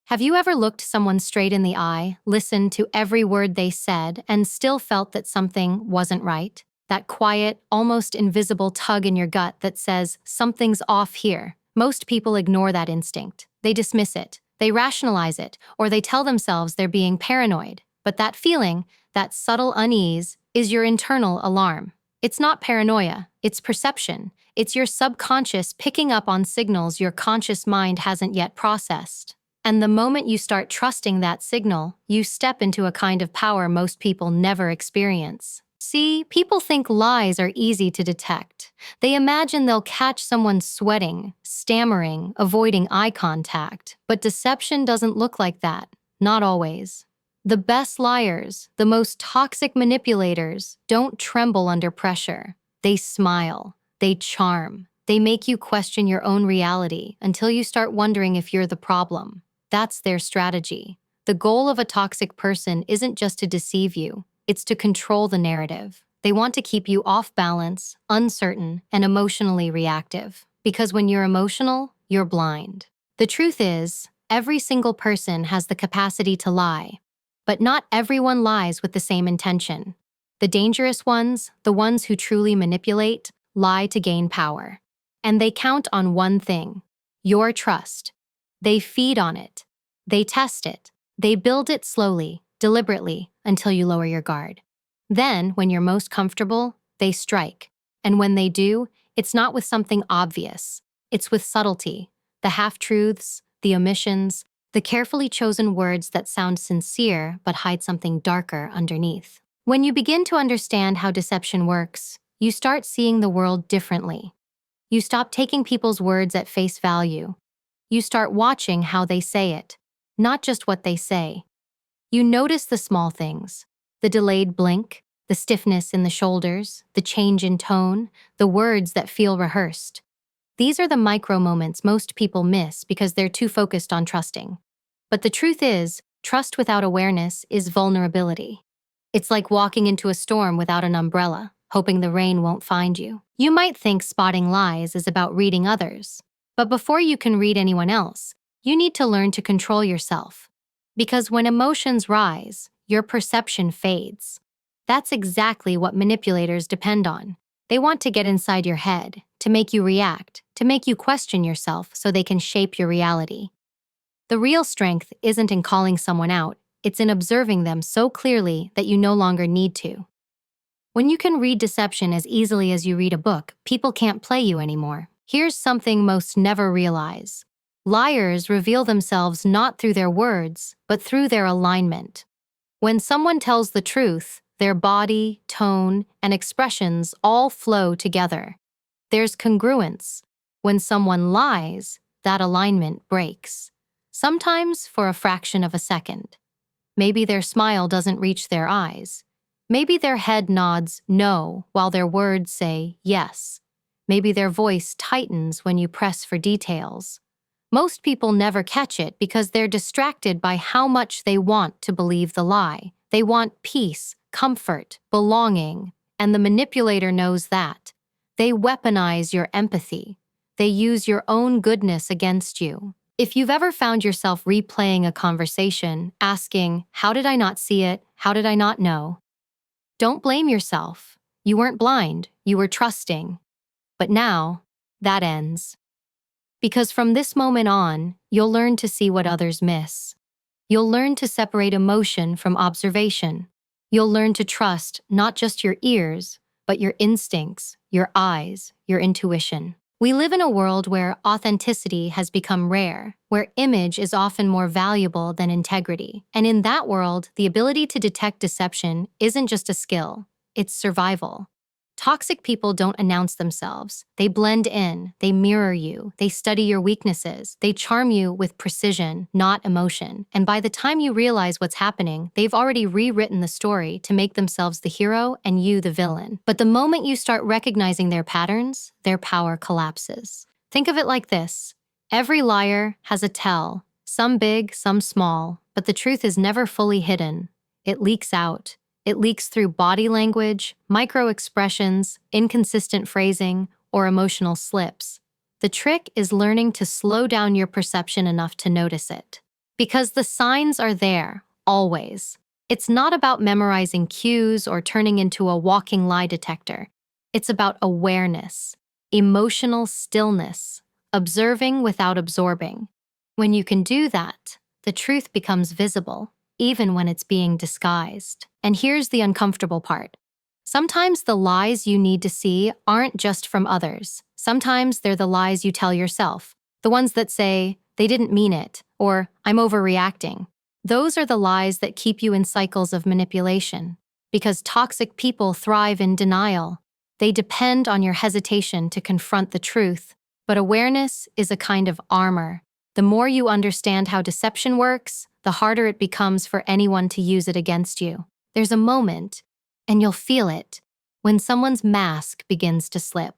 Have you ever looked someone straight in the eye, listened to every word they said, and still felt that something wasn't right? That quiet, almost invisible tug in your gut that says, something's off here. Most people ignore that instinct. They dismiss it, they rationalize it, or they tell themselves they're being paranoid. But that feeling, that subtle unease, is your internal alarm. It's not paranoia, it's perception. It's your subconscious picking up on signals your conscious mind hasn't yet processed. And the moment you start trusting that signal, you step into a kind of power most people never experience. See, people think lies are easy to detect. They imagine they'll catch someone sweating, stammering, avoiding eye contact. But deception doesn't look like that. Not always. The best liars, the most toxic manipulators, don't tremble under pressure. They smile. They charm. They make you question your own reality until you start wondering if you're the problem. That's their strategy. The goal of a toxic person isn't just to deceive you, it's to control the narrative. They want to keep you off balance, uncertain, and emotionally reactive. Because when you're emotional, you're blind. The truth is, every single person has the capacity to lie, but not everyone lies with the same intention. The dangerous ones, the ones who truly manipulate, lie to gain power. And they count on one thing: your trust. They feed on it. They test it. They build it slowly, deliberately, until you lower your guard. Then, when you're most comfortable, they strike. And when they do, it's not with something obvious. It's with subtlety, the half-truths, the omissions, the carefully chosen words that sound sincere but hide something darker underneath. When you begin to understand how deception works, you start seeing the world differently. You stop taking people's words at face value. You start watching how they say it, not just what they say. You notice the small things: the delayed blink, the stiffness in the shoulders, the change in tone, the words that feel rehearsed. These are the micro moments most people miss because they're too focused on trusting. But the truth is, trust without awareness is vulnerability. It's like walking into a storm without an umbrella, hoping the rain won't find you. You might think spotting lies is about reading others. But before you can read anyone else, you need to learn to control yourself. Because when emotions rise, your perception fades. That's exactly what manipulators depend on. They want to get inside your head, to make you react, to make you question yourself so they can shape your reality. The real strength isn't in calling someone out, it's in observing them so clearly that you no longer need to. When you can read deception as easily as you read a book, people can't play you anymore. Here's something most never realize. Liars reveal themselves not through their words, but through their alignment. When someone tells the truth, their body, tone, and expressions all flow together. There's congruence. When someone lies, that alignment breaks. Sometimes for a fraction of a second. Maybe their smile doesn't reach their eyes. Maybe their head nods no while their words say yes. Maybe their voice tightens when you press for details. Most people never catch it because they're distracted by how much they want to believe the lie. They want peace, comfort, belonging, and the manipulator knows that. They weaponize your empathy. They use your own goodness against you. If you've ever found yourself replaying a conversation, asking, "How did I not see it? How did I not know?" Don't blame yourself. You weren't blind, you were trusting. But now, that ends. Because from this moment on, you'll learn to see what others miss. You'll learn to separate emotion from observation. You'll learn to trust not just your ears, but your instincts, your eyes, your intuition. We live in a world where authenticity has become rare, where image is often more valuable than integrity. And in that world, the ability to detect deception isn't just a skill, it's survival. Toxic people don't announce themselves. They blend in, they mirror you, they study your weaknesses, they charm you with precision, not emotion. And by the time you realize what's happening, they've already rewritten the story to make themselves the hero and you the villain. But the moment you start recognizing their patterns, their power collapses. Think of it like this. Every liar has a tell, some big, some small, but the truth is never fully hidden. It leaks out. It leaks through body language, micro-expressions, inconsistent phrasing, or emotional slips. The trick is learning to slow down your perception enough to notice it. Because the signs are there, always. It's not about memorizing cues or turning into a walking lie detector. It's about awareness, emotional stillness, observing without absorbing. When you can do that, the truth becomes visible, even when it's being disguised. And here's the uncomfortable part. Sometimes the lies you need to see aren't just from others. Sometimes they're the lies you tell yourself. The ones that say, they didn't mean it, or I'm overreacting. Those are the lies that keep you in cycles of manipulation. Because toxic people thrive in denial. They depend on your hesitation to confront the truth. But awareness is a kind of armor. The more you understand how deception works, the harder it becomes for anyone to use it against you. There's a moment, and you'll feel it, when someone's mask begins to slip.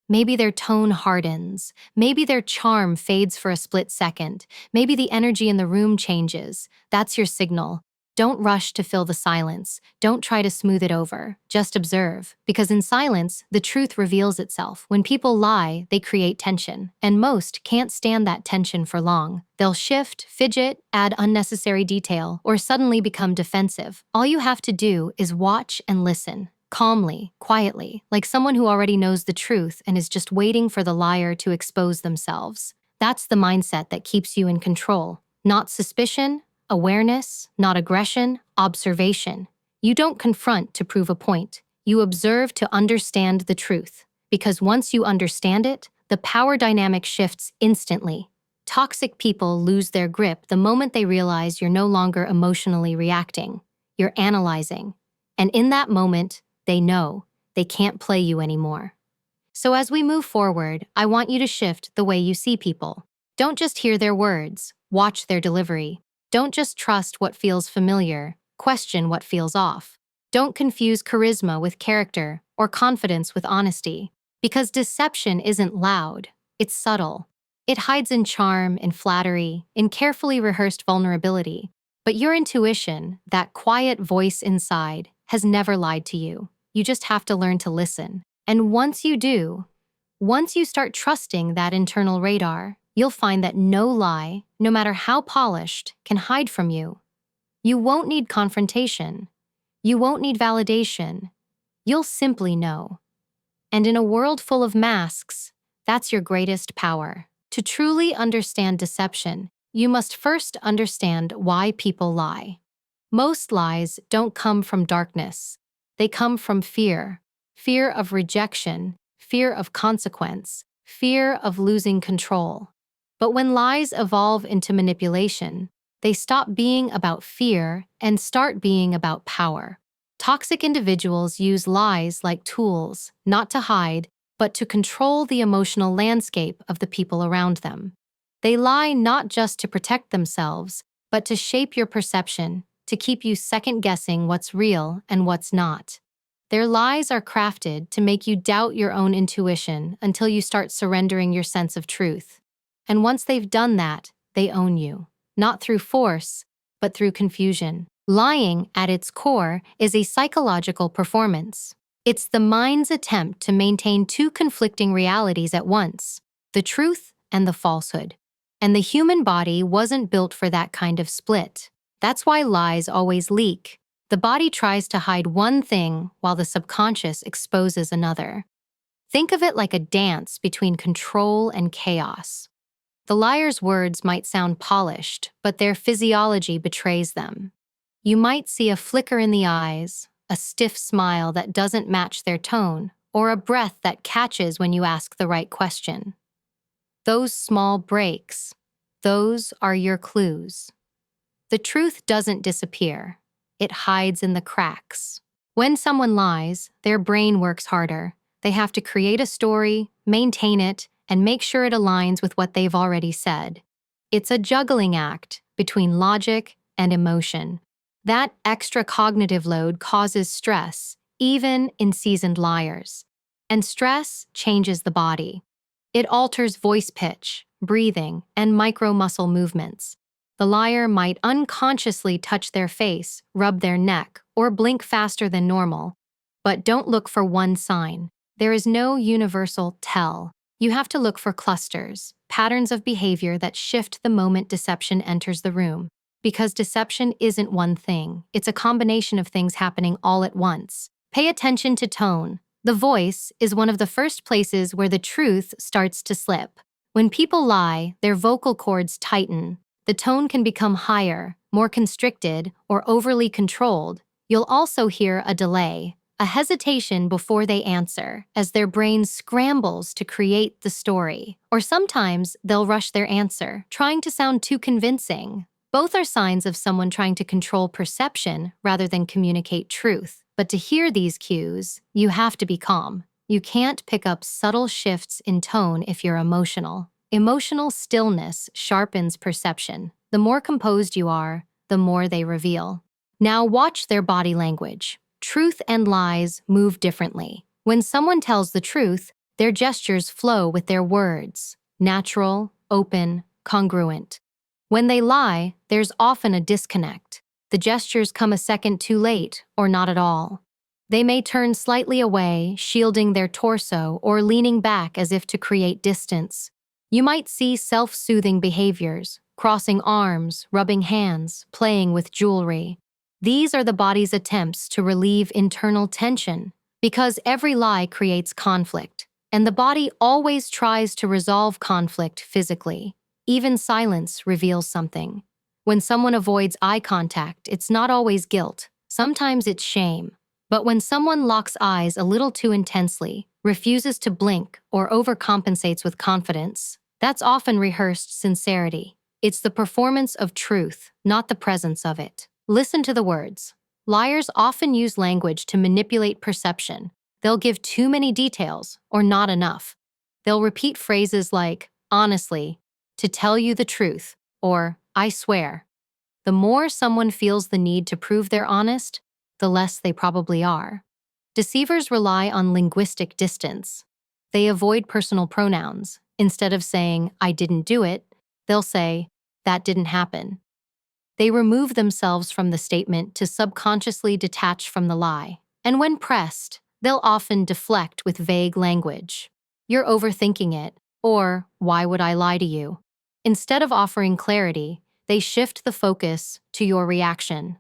Maybe their tone hardens. Maybe their charm fades for a split second. Maybe the energy in the room changes. That's your signal. Don't rush to fill the silence. Don't try to smooth it over. Just observe. Because in silence, the truth reveals itself. When people lie, they create tension. And most can't stand that tension for long. They'll shift, fidget, add unnecessary detail, or suddenly become defensive. All you have to do is watch and listen. Calmly, quietly, like someone who already knows the truth and is just waiting for the liar to expose themselves. That's the mindset that keeps you in control. Not suspicion, awareness, not aggression, observation. You don't confront to prove a point. You observe to understand the truth. Because once you understand it, the power dynamic shifts instantly. Toxic people lose their grip the moment they realize you're no longer emotionally reacting. You're analyzing. And in that moment, they know they can't play you anymore. So as we move forward, I want you to shift the way you see people. Don't just hear their words, watch their delivery. Don't just trust what feels familiar, question what feels off. Don't confuse charisma with character or confidence with honesty. Because deception isn't loud, it's subtle. It hides in charm, in flattery, in carefully rehearsed vulnerability. But your intuition, that quiet voice inside, has never lied to you. You just have to learn to listen. And once you do, once you start trusting that internal radar, you'll find that no lie, no matter how polished, can hide from you. You won't need confrontation. You won't need validation. You'll simply know. And in a world full of masks, that's your greatest power. To truly understand deception, you must first understand why people lie. Most lies don't come from darkness. They come from fear. Fear of rejection, fear of consequence, fear of losing control. But when lies evolve into manipulation, they stop being about fear and start being about power. Toxic individuals use lies like tools, not to hide, but to control the emotional landscape of the people around them. They lie not just to protect themselves, but to shape your perception, to keep you second-guessing what's real and what's not. Their lies are crafted to make you doubt your own intuition until you start surrendering your sense of truth. And once they've done that, they own you. Not through force, but through confusion. Lying, at its core, is a psychological performance. It's the mind's attempt to maintain two conflicting realities at once, the truth and the falsehood. And the human body wasn't built for that kind of split. That's why lies always leak. The body tries to hide one thing while the subconscious exposes another. Think of it like a dance between control and chaos. The liar's words might sound polished, but their physiology betrays them. You might see a flicker in the eyes, a stiff smile that doesn't match their tone, or a breath that catches when you ask the right question. Those small breaks, those are your clues. The truth doesn't disappear. It hides in the cracks. When someone lies, their brain works harder. They have to create a story, maintain it, and make sure it aligns with what they've already said. It's a juggling act between logic and emotion. That extra cognitive load causes stress, even in seasoned liars. And stress changes the body. It alters voice pitch, breathing, and micro-muscle movements. The liar might unconsciously touch their face, rub their neck, or blink faster than normal. But don't look for one sign. There is no universal tell. You have to look for clusters, patterns of behavior that shift the moment deception enters the room. Because deception isn't one thing, it's a combination of things happening all at once. Pay attention to tone. The voice is one of the first places where the truth starts to slip. When people lie, their vocal cords tighten. The tone can become higher, more constricted, or overly controlled. You'll also hear a delay, a hesitation before they answer, as their brain scrambles to create the story. Or sometimes they'll rush their answer, trying to sound too convincing. Both are signs of someone trying to control perception rather than communicate truth. But to hear these cues, you have to be calm. You can't pick up subtle shifts in tone if you're emotional. Emotional stillness sharpens perception. The more composed you are, the more they reveal. Now watch their body language. Truth and lies move differently. When someone tells the truth, their gestures flow with their words. Natural, open, congruent. When they lie, there's often a disconnect. The gestures come a second too late, or not at all. They may turn slightly away, shielding their torso, or leaning back as if to create distance. You might see self-soothing behaviors, crossing arms, rubbing hands, playing with jewelry. These are the body's attempts to relieve internal tension, because every lie creates conflict, and the body always tries to resolve conflict physically. Even silence reveals something. When someone avoids eye contact, it's not always guilt. Sometimes it's shame. But when someone locks eyes a little too intensely, refuses to blink, or overcompensates with confidence, that's often rehearsed sincerity. It's the performance of truth, not the presence of it. Listen to the words. Liars often use language to manipulate perception. They'll give too many details, or not enough. They'll repeat phrases like, honestly, to tell you the truth, or I swear. The more someone feels the need to prove they're honest, the less they probably are. Deceivers rely on linguistic distance. They avoid personal pronouns. Instead of saying, I didn't do it, they'll say, that didn't happen. They remove themselves from the statement to subconsciously detach from the lie. And when pressed, they'll often deflect with vague language. You're overthinking it, or why would I lie to you? Instead of offering clarity, they shift the focus to your reaction.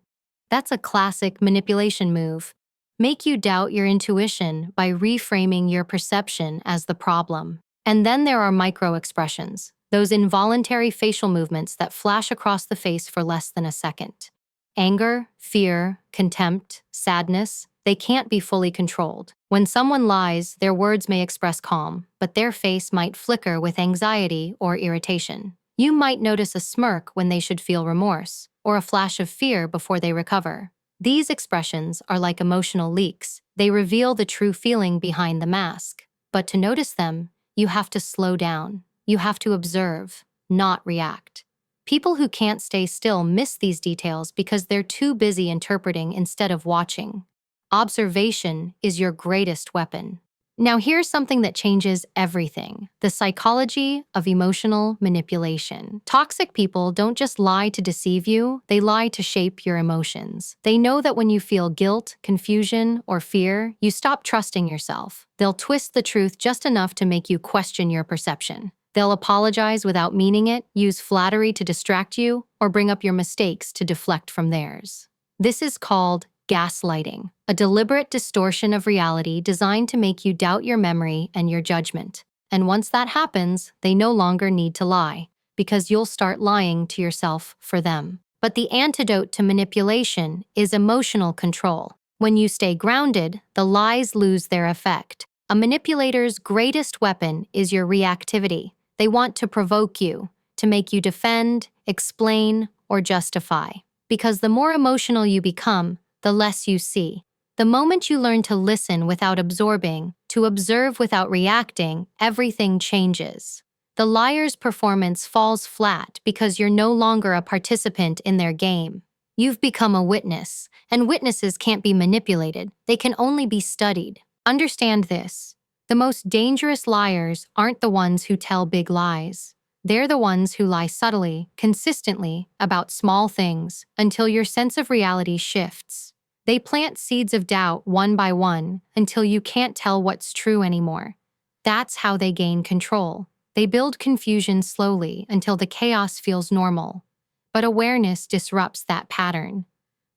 That's a classic manipulation move. Make you doubt your intuition by reframing your perception as the problem. And then there are micro-expressions, those involuntary facial movements that flash across the face for less than a second. Anger, fear, contempt, sadness, they can't be fully controlled. When someone lies, their words may express calm, but their face might flicker with anxiety or irritation. You might notice a smirk when they should feel remorse, or a flash of fear before they recover. These expressions are like emotional leaks. They reveal the true feeling behind the mask. But to notice them, you have to slow down. You have to observe, not react. People who can't stay still miss these details because they're too busy interpreting instead of watching. Observation is your greatest weapon. Now here's something that changes everything: the psychology of emotional manipulation. Toxic people don't just lie to deceive you, they lie to shape your emotions. They know that when you feel guilt, confusion, or fear, you stop trusting yourself. They'll twist the truth just enough to make you question your perception. They'll apologize without meaning it, use flattery to distract you, or bring up your mistakes to deflect from theirs. This is called gaslighting, a deliberate distortion of reality designed to make you doubt your memory and your judgment. And once that happens, they no longer need to lie, because you'll start lying to yourself for them. But the antidote to manipulation is emotional control. When you stay grounded, the lies lose their effect. A manipulator's greatest weapon is your reactivity. They want to provoke you, to make you defend, explain, or justify. Because the more emotional you become, the less you see. The moment you learn to listen without absorbing, to observe without reacting, everything changes. The liar's performance falls flat because you're no longer a participant in their game. You've become a witness, and witnesses can't be manipulated. They can only be studied. Understand this. The most dangerous liars aren't the ones who tell big lies. They're the ones who lie subtly, consistently, about small things, until your sense of reality shifts. They plant seeds of doubt one by one until you can't tell what's true anymore. That's how they gain control. They build confusion slowly until the chaos feels normal. But awareness disrupts that pattern.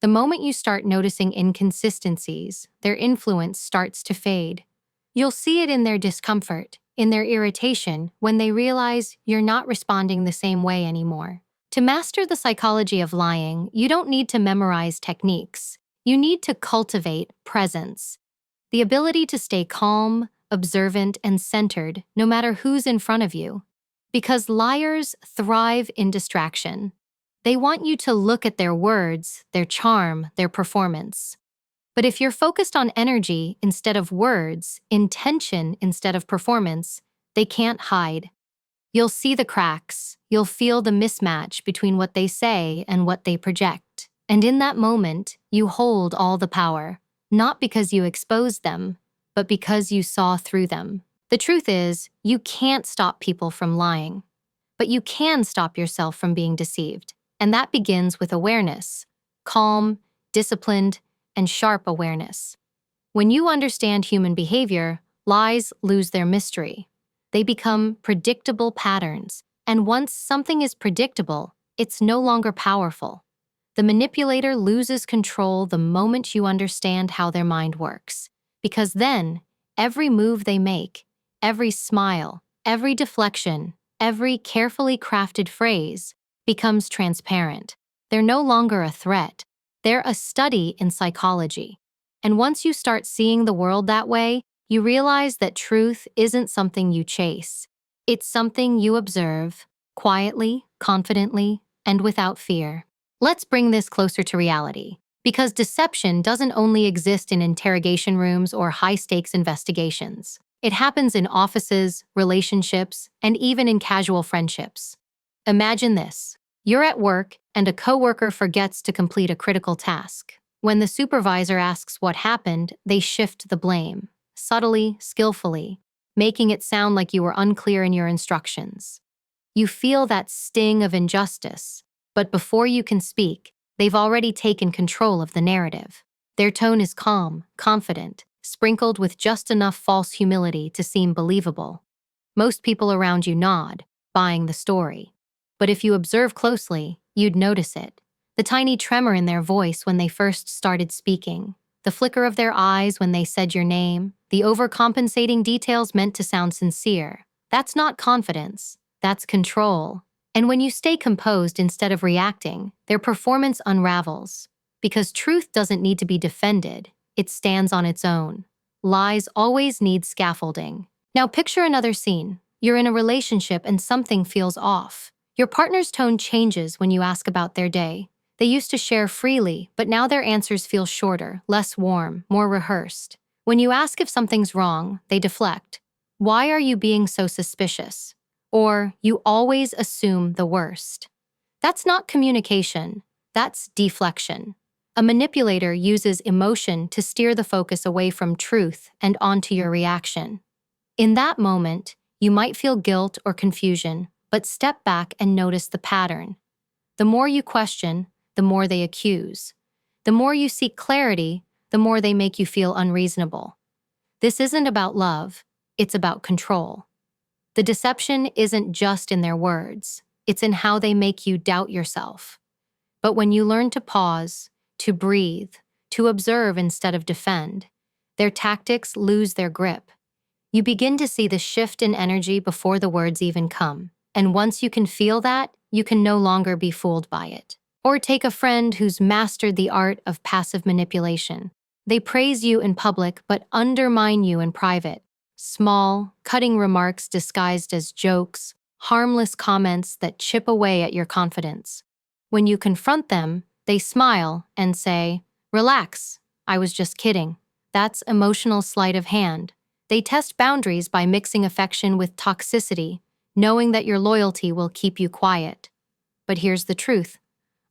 The moment you start noticing inconsistencies, their influence starts to fade. You'll see it in their discomfort, in their irritation, when they realize you're not responding the same way anymore. To master the psychology of lying, you don't need to memorize techniques. You need to cultivate presence. The ability to stay calm, observant, and centered no matter who's in front of you. Because liars thrive in distraction. They want you to look at their words, their charm, their performance. But if you're focused on energy instead of words, intention instead of performance, they can't hide. You'll see the cracks. You'll feel the mismatch between what they say and what they project. And in that moment, you hold all the power. Not because you exposed them, but because you saw through them. The truth is, you can't stop people from lying, but you can stop yourself from being deceived. And that begins with awareness, calm, disciplined, and sharp awareness. When you understand human behavior, lies lose their mystery. They become predictable patterns, and once something is predictable, it's no longer powerful. The manipulator loses control the moment you understand how their mind works, because then, every move they make, every smile, every deflection, every carefully crafted phrase becomes transparent. They're no longer a threat. They're a study in psychology. And once you start seeing the world that way, you realize that truth isn't something you chase. It's something you observe, quietly, confidently, and without fear. Let's bring this closer to reality, because deception doesn't only exist in interrogation rooms or high-stakes investigations. It happens in offices, relationships, and even in casual friendships. Imagine this. You're at work, and a coworker forgets to complete a critical task. When the supervisor asks what happened, they shift the blame, subtly, skillfully, making it sound like you were unclear in your instructions. You feel that sting of injustice, but before you can speak, they've already taken control of the narrative. Their tone is calm, confident, sprinkled with just enough false humility to seem believable. Most people around you nod, buying the story. But if you observe closely, you'd notice it. The tiny tremor in their voice when they first started speaking, the flicker of their eyes when they said your name, the overcompensating details meant to sound sincere. That's not confidence, that's control. And when you stay composed instead of reacting, their performance unravels. Because truth doesn't need to be defended, it stands on its own. Lies always need scaffolding. Now picture another scene. You're in a relationship and something feels off. Your partner's tone changes when you ask about their day. They used to share freely, but now their answers feel shorter, less warm, more rehearsed. When you ask if something's wrong, they deflect. Why are you being so suspicious? Or you always assume the worst. That's not communication, that's deflection. A manipulator uses emotion to steer the focus away from truth and onto your reaction. In that moment, you might feel guilt or confusion, but step back and notice the pattern. The more you question, the more they accuse. The more you seek clarity, the more they make you feel unreasonable. This isn't about love, it's about control. The deception isn't just in their words, it's in how they make you doubt yourself. But when you learn to pause, to breathe, to observe instead of defend, their tactics lose their grip. You begin to see the shift in energy before the words even come. And once you can feel that, you can no longer be fooled by it. Or take a friend who's mastered the art of passive manipulation. They praise you in public but undermine you in private. Small, cutting remarks disguised as jokes, harmless comments that chip away at your confidence. When you confront them, they smile and say, "Relax, I was just kidding." That's emotional sleight of hand. They test boundaries by mixing affection with toxicity, knowing that your loyalty will keep you quiet. But here's the truth.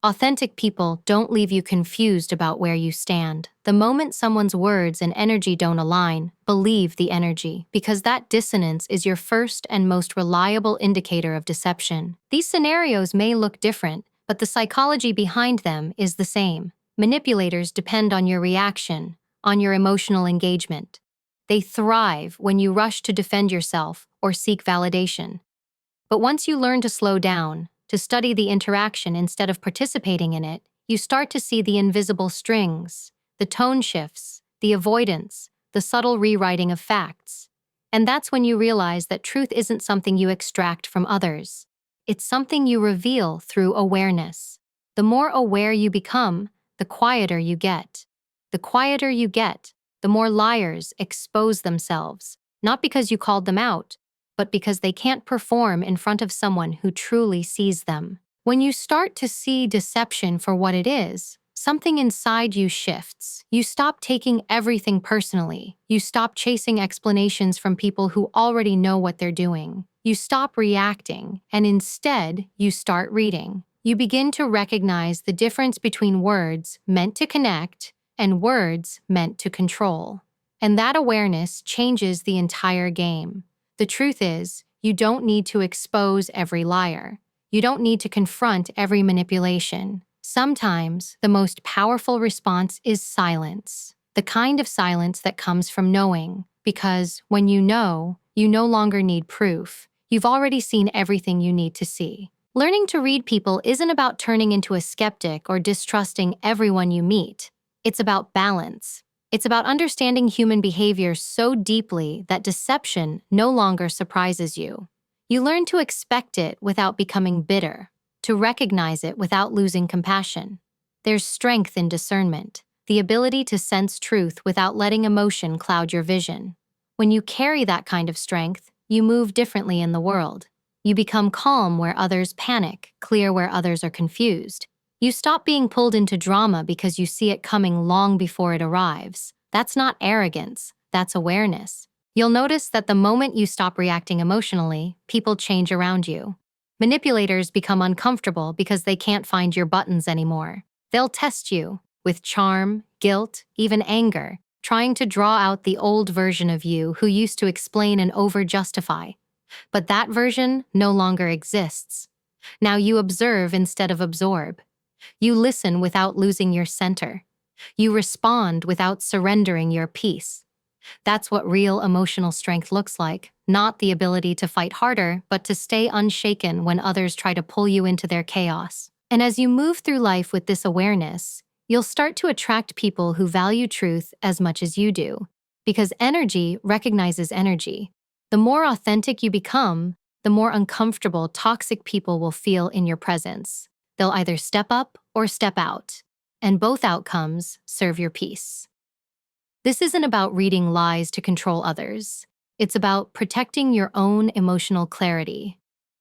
Authentic people don't leave you confused about where you stand. The moment someone's words and energy don't align, believe the energy, because that dissonance is your first and most reliable indicator of deception. These scenarios may look different, but the psychology behind them is the same. Manipulators depend on your reaction, on your emotional engagement. They thrive when you rush to defend yourself or seek validation. But once you learn to slow down, to study the interaction instead of participating in it, you start to see the invisible strings, the tone shifts, the avoidance, the subtle rewriting of facts. And that's when you realize that truth isn't something you extract from others. It's something you reveal through awareness. The more aware you become, the quieter you get. The quieter you get, the more liars expose themselves, not because you called them out, but because they can't perform in front of someone who truly sees them. When you start to see deception for what it is, something inside you shifts. You stop taking everything personally. You stop chasing explanations from people who already know what they're doing. You stop reacting, and instead, you start reading. You begin to recognize the difference between words meant to connect and words meant to control. And that awareness changes the entire game. The truth is, you don't need to expose every liar. You don't need to confront every manipulation. Sometimes, the most powerful response is silence. The kind of silence that comes from knowing. Because when you know, you no longer need proof. You've already seen everything you need to see. Learning to read people isn't about turning into a skeptic or distrusting everyone you meet. It's about balance. It's about understanding human behavior so deeply that deception no longer surprises you. You learn to expect it without becoming bitter, to recognize it without losing compassion. There's strength in discernment, the ability to sense truth without letting emotion cloud your vision. When you carry that kind of strength, you move differently in the world. You become calm where others panic, clear where others are confused. You stop being pulled into drama because you see it coming long before it arrives. That's not arrogance, that's awareness. You'll notice that the moment you stop reacting emotionally, people change around you. Manipulators become uncomfortable because they can't find your buttons anymore. They'll test you with charm, guilt, even anger, trying to draw out the old version of you who used to explain and over-justify. But that version no longer exists. Now you observe instead of absorb. You listen without losing your center. You respond without surrendering your peace. That's what real emotional strength looks like, not the ability to fight harder, but to stay unshaken when others try to pull you into their chaos. And as you move through life with this awareness, you'll start to attract people who value truth as much as you do. Because energy recognizes energy. The more authentic you become, the more uncomfortable toxic people will feel in your presence. They'll either step up or step out, and both outcomes serve your peace. This isn't about reading lies to control others. It's about protecting your own emotional clarity.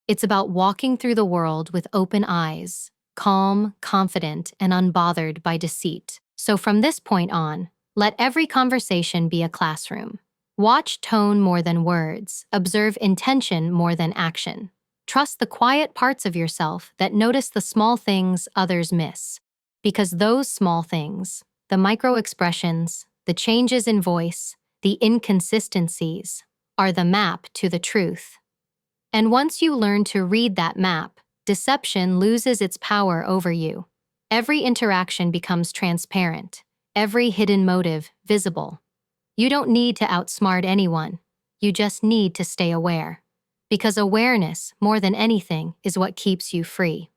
It's about walking through the world with open eyes, calm, confident, and unbothered by deceit. So from this point on, let every conversation be a classroom. Watch tone more than words, observe intention more than action. Trust the quiet parts of yourself that notice the small things others miss. Because those small things, the micro expressions, the changes in voice, the inconsistencies, are the map to the truth. And once you learn to read that map, deception loses its power over you. Every interaction becomes transparent, every hidden motive visible. You don't need to outsmart anyone. You just need to stay aware. Because awareness, more than anything, is what keeps you free.